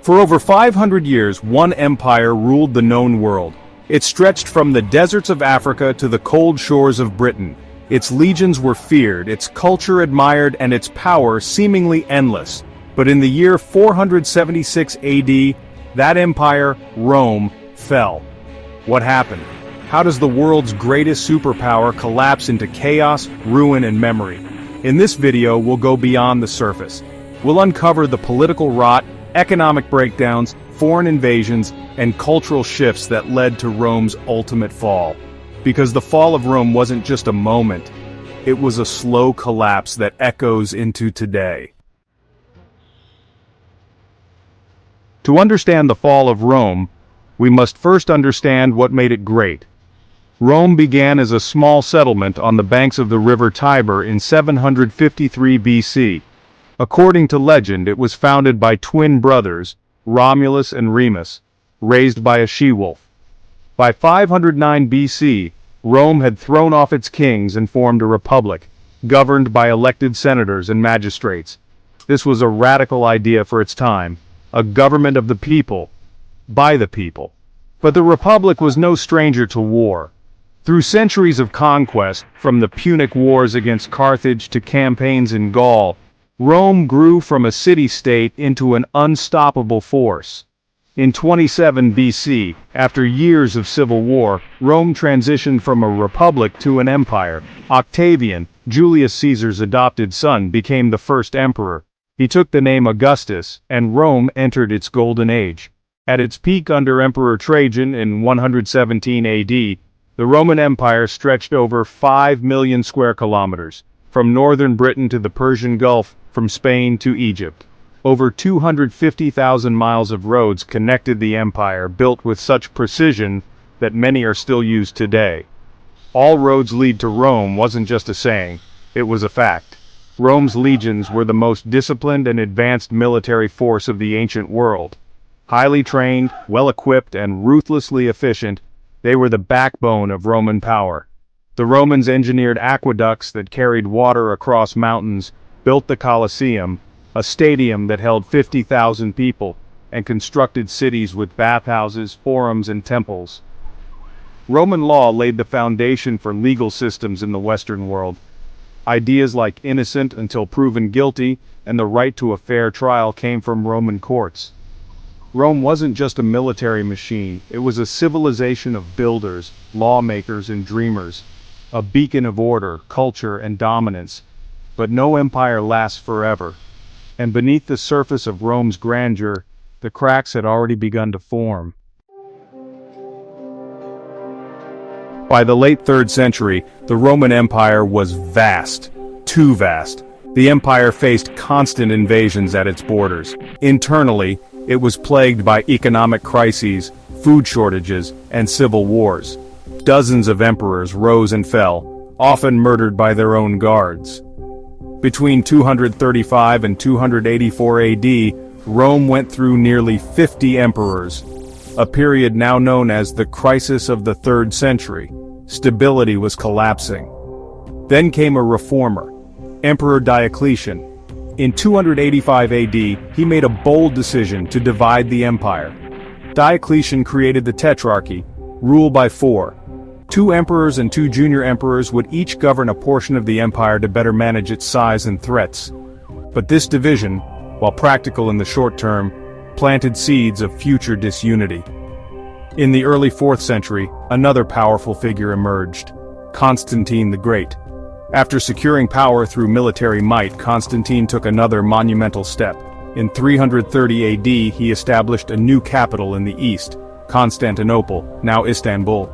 For over 500 years, one empire ruled the known world. It stretched from the deserts of Africa to the cold shores of Britain. Its legions were feared, its culture admired, and its power seemingly endless. But in the year 476 AD, that empire, Rome, fell. What happened? How does the world's greatest superpower collapse into chaos, ruin, and memory? In this video, we'll go beyond the surface. We'll uncover the political rot, economic breakdowns, foreign invasions, and cultural shifts that led to Rome's ultimate fall. Because the fall of Rome wasn't just a moment, it was a slow collapse that echoes into today. To understand the fall of Rome, we must first understand what made it great. Rome began as a small settlement on the banks of the river Tiber in 753 BC. According to legend, it was founded by twin brothers, Romulus and Remus, raised by a she-wolf. By 509 BC, Rome had thrown off its kings and formed a republic, governed by elected senators and magistrates. This was a radical idea for its time, a government of the people, by the people. But the republic was no stranger to war. Through centuries of conquest, from the Punic Wars against Carthage to campaigns in Gaul, Rome grew from a city-state into an unstoppable force. In 27 BC, after years of civil war, Rome transitioned from a republic to an empire. Octavian, Julius Caesar's adopted son, became the first emperor. He took the name Augustus, and Rome entered its golden age. At its peak under Emperor Trajan in 117 AD, the Roman Empire stretched over 5 million square kilometers, from northern Britain to the Persian Gulf, from Spain to Egypt. Over 250,000 miles of roads connected the empire, built with such precision that many are still used today. "All roads lead to Rome" wasn't just a saying, it was a fact. Rome's legions were the most disciplined and advanced military force of the ancient world. Highly trained, well-equipped, and ruthlessly efficient, they were the backbone of Roman power. The Romans engineered aqueducts that carried water across mountains, built the Colosseum, a stadium that held 50,000 people, and constructed cities with bathhouses, forums, and temples. Roman law laid the foundation for legal systems in the Western world. Ideas like innocent until proven guilty and the right to a fair trial came from Roman courts. Rome wasn't just a military machine, it was a civilization of builders, lawmakers, and dreamers, a beacon of order, culture, and dominance. But no empire lasts forever, and beneath the surface of Rome's grandeur, the cracks had already begun to form. By the late 3rd century, the Roman Empire was vast, too vast. The empire faced constant invasions at its borders. Internally, it was plagued by economic crises, food shortages, and civil wars. Dozens of emperors rose and fell, often murdered by their own guards. Between 235 and 284 AD, Rome went through nearly 50 emperors, a period now known as the crisis of the 3rd century. Stability was collapsing. Then came a reformer, Emperor Diocletian. In 285 AD, he made a bold decision to divide the empire. Diocletian created the Tetrarchy, rule by 4. 2 emperors and 2 junior emperors would each govern a portion of the empire to better manage its size and threats. But this division, while practical in the short term, planted seeds of future disunity. In the early 4th century, another powerful figure emerged, Constantine the Great. After securing power through military might, Constantine took another monumental step. In 330 AD, he established a new capital in the east, Constantinople, now Istanbul.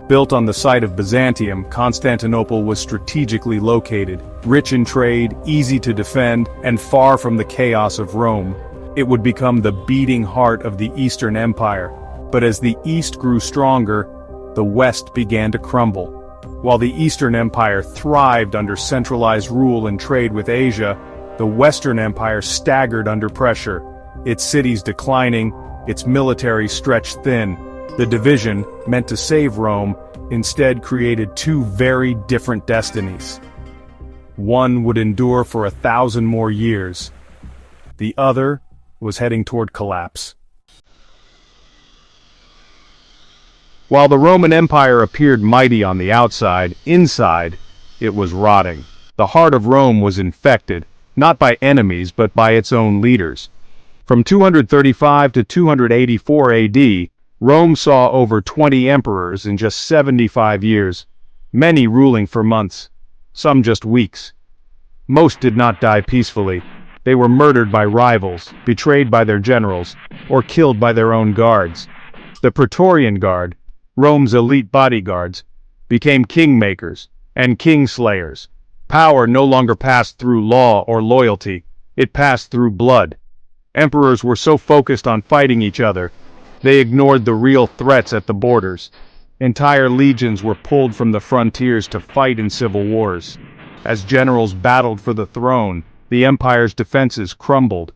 Built on the site of Byzantium, Constantinople was strategically located, rich in trade, easy to defend, and far from the chaos of Rome. It would become the beating heart of the Eastern Empire. But as the East grew stronger, the West began to crumble. While the Eastern Empire thrived under centralized rule and trade with Asia, the Western Empire staggered under pressure, its cities declining, its military stretched thin. The division, meant to save Rome, instead created 2 very different destinies. One would endure for 1,000 more years. The other was heading toward collapse. While the Roman Empire appeared mighty on the outside, inside, it was rotting. The heart of Rome was infected, not by enemies but by its own leaders. From 235 to 284 AD, Rome saw over 20 emperors in just 75 years, many ruling for months, some just weeks. Most did not die peacefully. They were murdered by rivals, betrayed by their generals, or killed by their own guards. The Praetorian Guard, Rome's elite bodyguards, became kingmakers and kingslayers. Power no longer passed through law or loyalty, it passed through blood. Emperors were so focused on fighting each other, they ignored the real threats at the borders. Entire legions were pulled from the frontiers to fight in civil wars. As generals battled for the throne, the empire's defenses crumbled.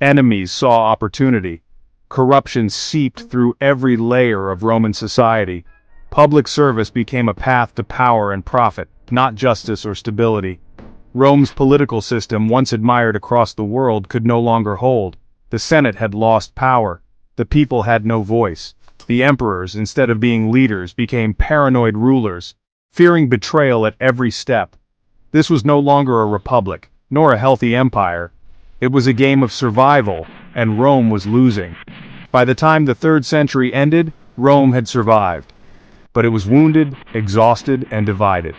Enemies saw opportunity. Corruption seeped through every layer of Roman society. Public service became a path to power and profit, not justice or stability. Rome's political system, once admired across the world, could no longer hold. The Senate had lost power. The people had no voice. The emperors, instead of being leaders, became paranoid rulers, fearing betrayal at every step. This was no longer a republic, nor a healthy empire. It was a game of survival, and Rome was losing. By the time the 3rd century ended, Rome had survived. But it was wounded, exhausted, and divided.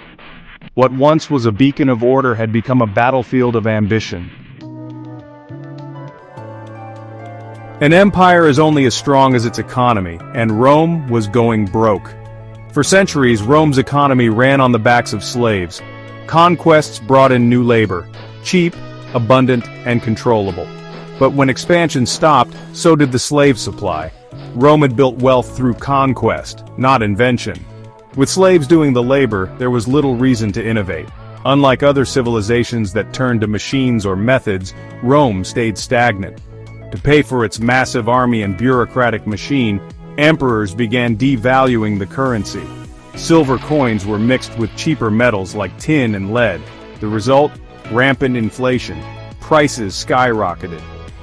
What once was a beacon of order had become a battlefield of ambition. An empire is only as strong as its economy, and Rome was going broke. For centuries, Rome's economy ran on the backs of slaves. Conquests brought in new labor, cheap, abundant, and controllable. But when expansion stopped, so did the slave supply. Rome had built wealth through conquest, not invention. With slaves doing the labor, there was little reason to innovate. Unlike other civilizations that turned to machines or methods, Rome stayed stagnant. To pay for its massive army and bureaucratic machine, emperors began devaluing the currency. Silver coins were mixed with cheaper metals like tin and lead. The result? Rampant inflation. Prices skyrocketed.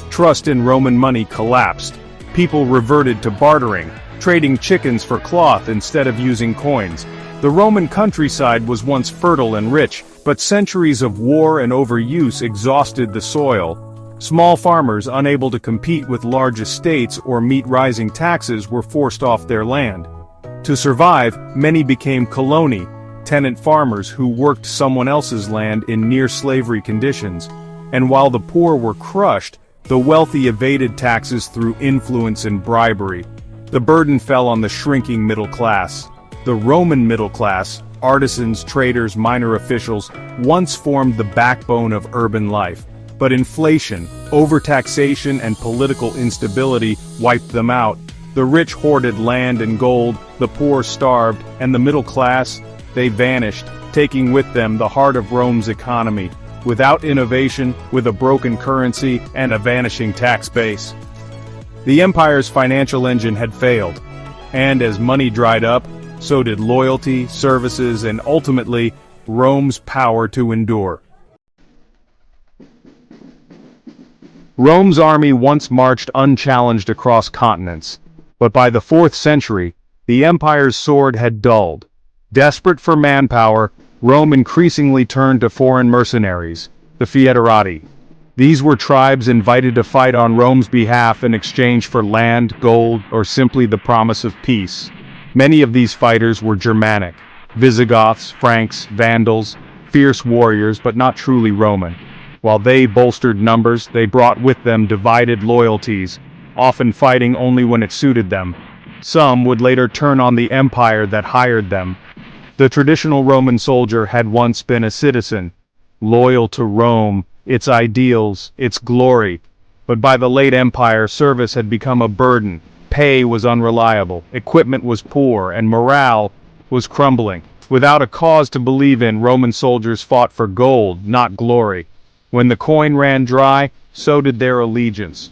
Trust in Roman money collapsed. People reverted to bartering, trading chickens for cloth instead of using coins. The Roman countryside was once fertile and rich, but centuries of war and overuse exhausted the soil. Small farmers, unable to compete with large estates or meet rising taxes, were forced off their land. To survive, many became coloni, tenant farmers who worked someone else's land in near-slavery conditions. And while the poor were crushed, the wealthy evaded taxes through influence and bribery. The burden fell on the shrinking middle class. The Roman middle class, artisans, traders, minor officials, once formed the backbone of urban life. But inflation, overtaxation, and political instability wiped them out. The rich hoarded land and gold, the poor starved, and the middle class, they vanished, taking with them the heart of Rome's economy. Without innovation, with a broken currency, and a vanishing tax base. The empire's financial engine had failed. And as money dried up, so did loyalty, services, and ultimately, Rome's power to endure. Rome's army once marched unchallenged across continents, but by the 4th century, the empire's sword had dulled. Desperate for manpower, Rome increasingly turned to foreign mercenaries, the foederati. These were tribes invited to fight on Rome's behalf in exchange for land, gold, or simply the promise of peace. Many of these fighters were Germanic, Visigoths, Franks, Vandals, fierce warriors but not truly Roman. While they bolstered numbers, they brought with them divided loyalties, often fighting only when it suited them. Some would later turn on the empire that hired them. The traditional Roman soldier had once been a citizen, loyal to Rome, its ideals, its glory. But by the late empire, service had become a burden. Pay was unreliable, equipment was poor, and morale was crumbling. Without a cause to believe in, Roman soldiers fought for gold, not glory. When the coin ran dry, so did their allegiance.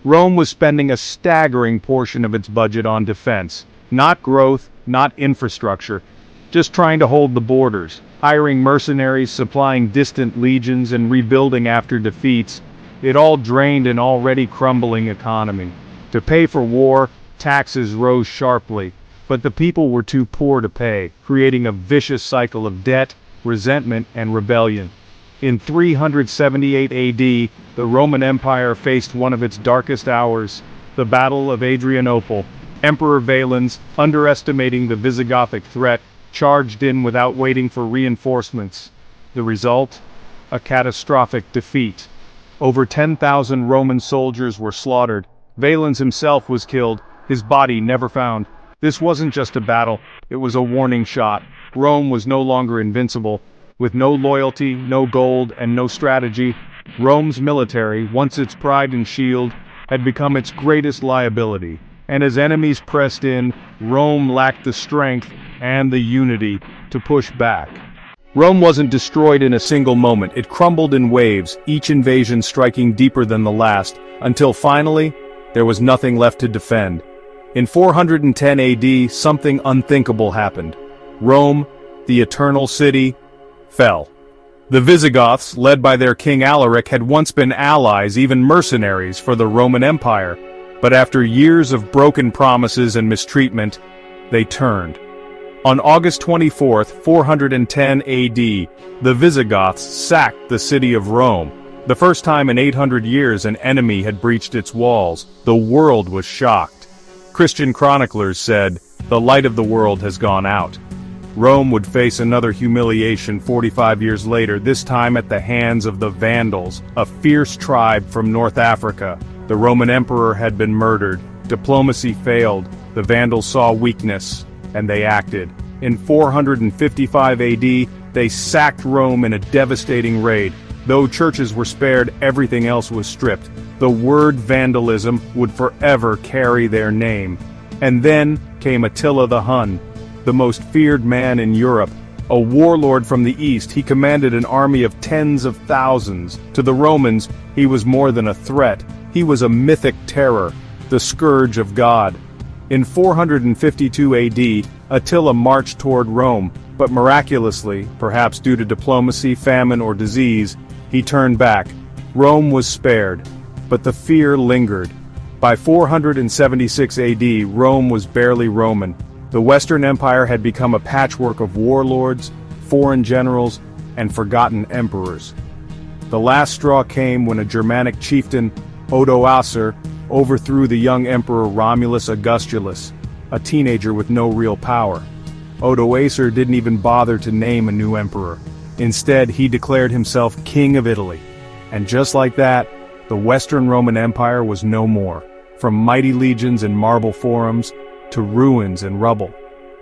Rome was spending a staggering portion of its budget on defense. Not growth, not infrastructure, just trying to hold the borders, hiring mercenaries, supplying distant legions, and rebuilding after defeats. It all drained an already crumbling economy. To pay for war, taxes rose sharply. But the people were too poor to pay, creating a vicious cycle of debt, resentment, and rebellion. In 378 AD, the Roman Empire faced one of its darkest hours, the Battle of Adrianople. Emperor Valens, underestimating the Visigothic threat, charged in without waiting for reinforcements. The result? A catastrophic defeat. Over 10,000 Roman soldiers were slaughtered. Valens himself was killed, his body never found. This wasn't just a battle, it was a warning shot. Rome was no longer invincible. With no loyalty, no gold, and no strategy, Rome's military, once its pride and shield, had become its greatest liability. And as enemies pressed in, Rome lacked the strength and the unity to push back. Rome wasn't destroyed in a single moment, it crumbled in waves, each invasion striking deeper than the last, until finally, there was nothing left to defend. In 410 AD, something unthinkable happened. Rome, the eternal city, fell. The Visigoths, led by their king Alaric, had once been allies, even mercenaries, for the Roman Empire. But after years of broken promises and mistreatment, they turned. On August 24, 410 AD, the Visigoths sacked the city of Rome. The first time in 800 years an enemy had breached its walls. The world was shocked. Christian chroniclers said, "The light of the world has gone out." Rome would face another humiliation 45 years later, this time at the hands of the Vandals, a fierce tribe from North Africa. The Roman emperor had been murdered. Diplomacy failed. The Vandals saw weakness, and they acted. In 455 AD, they sacked Rome in a devastating raid. Though churches were spared, everything else was stripped. The word vandalism would forever carry their name. And then came Attila the Hun, the most feared man in Europe. A warlord from the east, he commanded an army of tens of thousands. To the Romans, he was more than a threat. He was a mythic terror, the scourge of God. In 452 AD, Attila marched toward Rome, but miraculously, perhaps due to diplomacy, famine, or disease, he turned back. Rome was spared, but the fear lingered. By 476 AD, Rome was barely Roman. The Western Empire had become a patchwork of warlords, foreign generals, and forgotten emperors. The last straw came when a Germanic chieftain, Odoacer, overthrew the young emperor Romulus Augustulus, a teenager with no real power. Odoacer didn't even bother to name a new emperor. Instead, he declared himself King of Italy. And just like that, the Western Roman Empire was no more. From mighty legions and marble forums, to ruins and rubble.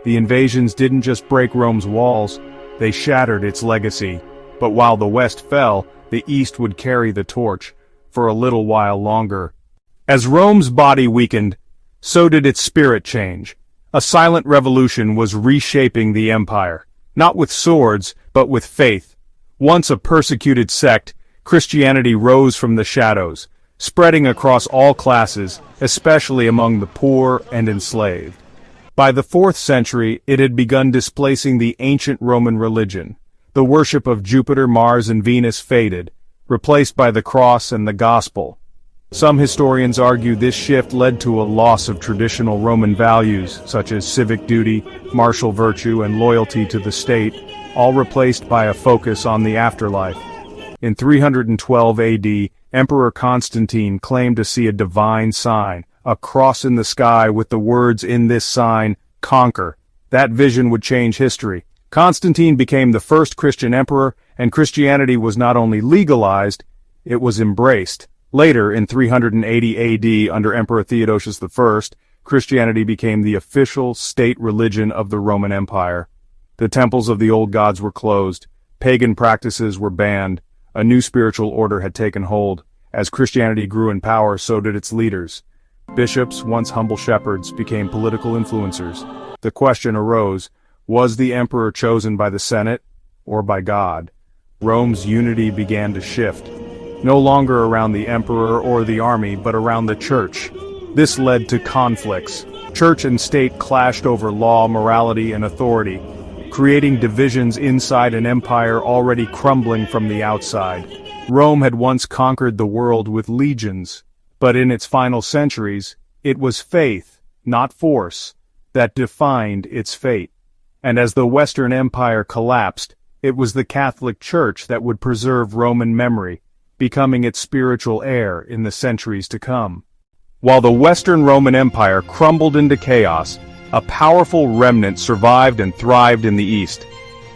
The invasions didn't just break Rome's walls, they shattered its legacy. But while the West fell, the East would carry the torch, for a little while longer. As Rome's body weakened, so did its spirit change. A silent revolution was reshaping the empire, not with swords, but with faith. Once a persecuted sect, Christianity rose from the shadows, spreading across all classes, especially among the poor and enslaved. By the 4th century, it had begun displacing the ancient Roman religion. The worship of Jupiter, Mars, and Venus faded, replaced by the cross and the gospel. Some historians argue this shift led to a loss of traditional Roman values, such as civic duty, martial virtue, and loyalty to the state, all replaced by a focus on the afterlife. In 312 AD, Emperor Constantine claimed to see a divine sign, a cross in the sky with the words in this sign, "Conquer." That vision would change history. Constantine became the first Christian emperor, and Christianity was not only legalized, it was embraced. Later, in 380 AD, under Emperor Theodosius I, Christianity became the official state religion of the Roman Empire. The temples of the old gods were closed, pagan practices were banned, a new spiritual order had taken hold. As Christianity grew in power, so did its leaders. Bishops, once humble shepherds, became political influencers. The question arose, was the emperor chosen by the Senate or by God? Rome's unity began to shift. No longer around the emperor or the army, but around the church. This led to conflicts. Church and state clashed over law, morality, and authority, creating divisions inside an empire already crumbling from the outside. Rome had once conquered the world with legions, but in its final centuries, it was faith, not force, that defined its fate. And as the Western Empire collapsed, it was the Catholic Church that would preserve Roman memory, becoming its spiritual heir in the centuries to come. While the Western Roman Empire crumbled into chaos, a powerful remnant survived and thrived in the East.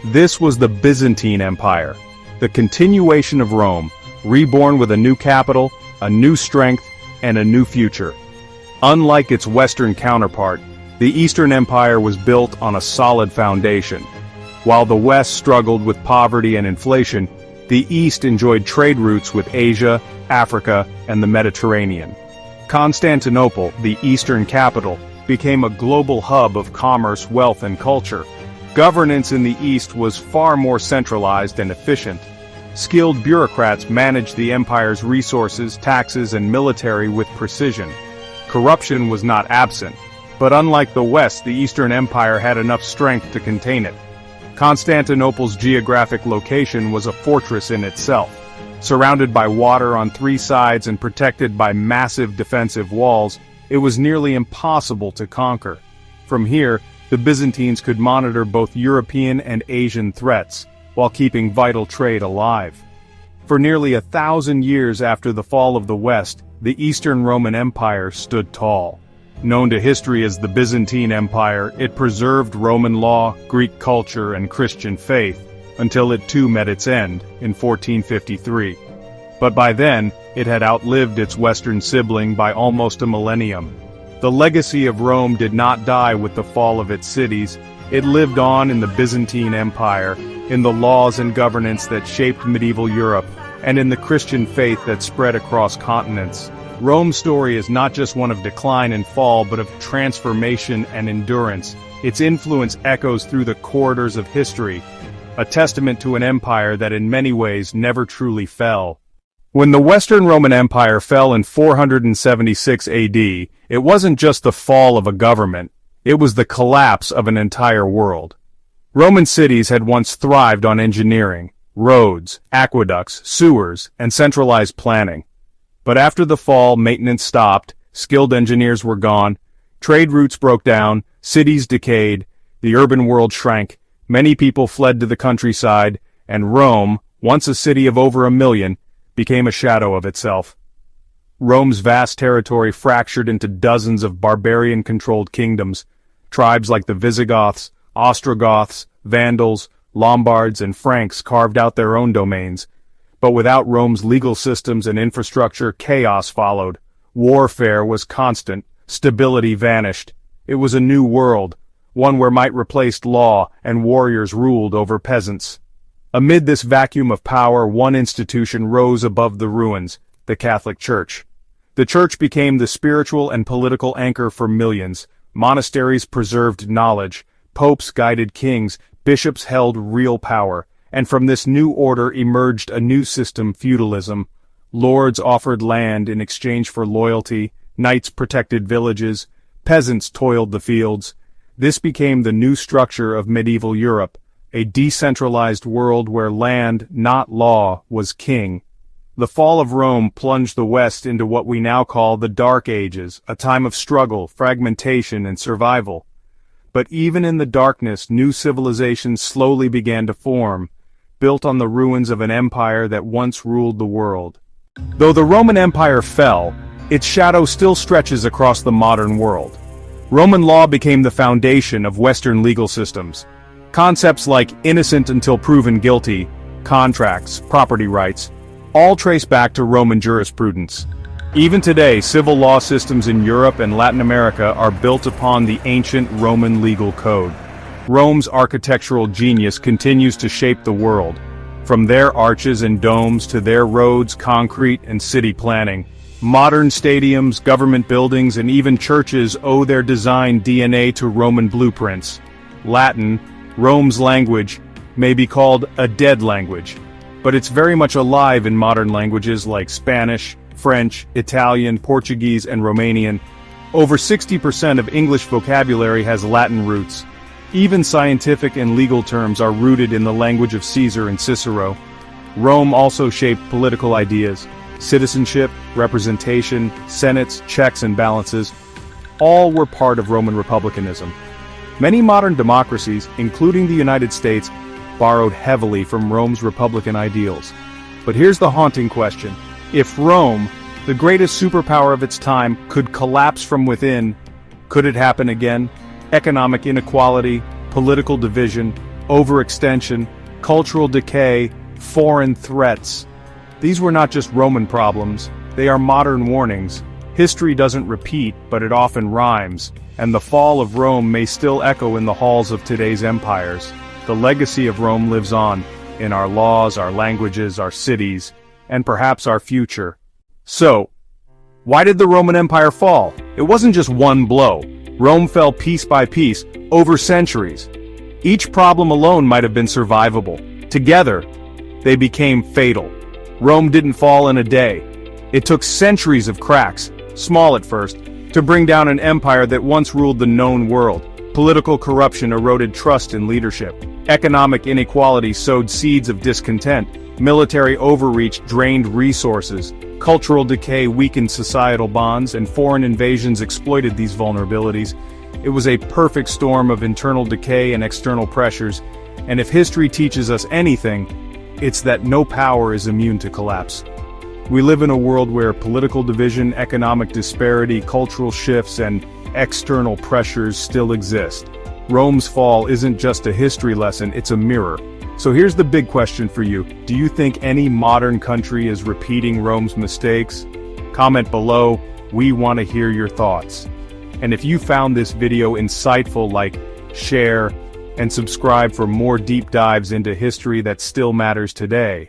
This was the Byzantine Empire, the continuation of Rome, reborn with a new capital, a new strength, and a new future. Unlike its Western counterpart, the Eastern Empire was built on a solid foundation. While the West struggled with poverty and inflation, the East enjoyed trade routes with Asia, Africa, and the Mediterranean. Constantinople, the Eastern capital, became a global hub of commerce, wealth, and culture. Governance in the East was far more centralized and efficient. Skilled bureaucrats managed the empire's resources, taxes, and military with precision. Corruption was not absent, but unlike the West, the Eastern Empire had enough strength to contain it. Constantinople's geographic location was a fortress in itself. Surrounded by water on three sides and protected by massive defensive walls, it was nearly impossible to conquer. From here, the Byzantines could monitor both European and Asian threats, while keeping vital trade alive. For nearly 1,000 years after the fall of the West, the Eastern Roman Empire stood tall. Known to history as the Byzantine Empire, it preserved Roman law, Greek culture, and Christian faith, until it too met its end, in 1453. But by then, it had outlived its Western sibling by almost a millennium. The legacy of Rome did not die with the fall of its cities. It lived on in the Byzantine Empire, in the laws and governance that shaped medieval Europe, and in the Christian faith that spread across continents. Rome's story is not just one of decline and fall, but of transformation and endurance. Its influence echoes through the corridors of history, a testament to an empire that in many ways never truly fell. When the Western Roman Empire fell in 476 AD, it wasn't just the fall of a government, it was the collapse of an entire world. Roman cities had once thrived on engineering, roads, aqueducts, sewers, and centralized planning. But after the fall, maintenance stopped, skilled engineers were gone, trade routes broke down, cities decayed, the urban world shrank, many people fled to the countryside, and Rome, once a city of over 1 million, became a shadow of itself. Rome's vast territory fractured into dozens of barbarian-controlled kingdoms. Tribes like the Visigoths, Ostrogoths, Vandals, Lombards, and Franks carved out their own domains. But without Rome's legal systems and infrastructure, chaos followed. Warfare was constant, stability vanished. It was a new world, one where might replaced law and warriors ruled over peasants. Amid this vacuum of power, one institution rose above the ruins, the Catholic Church. The Church became the spiritual and political anchor for millions. Monasteries preserved knowledge, popes guided kings, bishops held real power, and from this new order emerged a new system: feudalism. Lords offered land in exchange for loyalty, knights protected villages, peasants toiled the fields. This became the new structure of medieval Europe, a decentralized world where land, not law, was king. The fall of Rome plunged the West into what we now call the Dark Ages, a time of struggle, fragmentation, and survival. But even in the darkness, new civilizations slowly began to form, built on the ruins of an empire that once ruled the world. Though the Roman Empire fell, its shadow still stretches across the modern world. Roman law became the foundation of Western legal systems. Concepts like innocent until proven guilty, contracts, property rights, all trace back to Roman jurisprudence. Even today, civil law systems in Europe and Latin America are built upon the ancient Roman legal code. Rome's architectural genius continues to shape the world. From their arches and domes to their roads, concrete, and city planning, modern stadiums, government buildings, and even churches owe their design DNA to Roman blueprints. Latin, Rome's language, may be called a dead language, but it's very much alive in modern languages like Spanish, French, Italian, Portuguese, and Romanian. Over 60% of English vocabulary has Latin roots. Even scientific and legal terms are rooted in the language of Caesar and Cicero. Rome also shaped political ideas. Citizenship, representation, senates, checks and balances, all were part of Roman republicanism. Many modern democracies, including the United States, borrowed heavily from Rome's republican ideals. But here's the haunting question. If Rome, the greatest superpower of its time, could collapse from within, could it happen again? Economic inequality, political division, overextension, cultural decay, foreign threats. These were not just Roman problems, they are modern warnings. History doesn't repeat, but it often rhymes, and the fall of Rome may still echo in the halls of today's empires. The legacy of Rome lives on, in our laws, our languages, our cities, and perhaps our future. So, why did the Roman Empire fall? It wasn't just one blow. Rome fell piece by piece, over centuries. Each problem alone might have been survivable. Together, they became fatal. Rome didn't fall in a day. It took centuries of cracks, small at first, to bring down an empire that once ruled the known world. Political corruption eroded trust in leadership. Economic inequality sowed seeds of discontent. Military overreach drained resources. Cultural decay weakened societal bonds, and foreign invasions exploited these vulnerabilities. It was a perfect storm of internal decay and external pressures, and if history teaches us anything, it's that no power is immune to collapse. We live in a world where political division, economic disparity, cultural shifts, and external pressures still exist. Rome's fall isn't just a history lesson, it's a mirror. So here's the big question for you. Do you think any modern country is repeating Rome's mistakes? Comment below, we want to hear your thoughts. And if you found this video insightful, like, share, and subscribe for more deep dives into history that still matters today.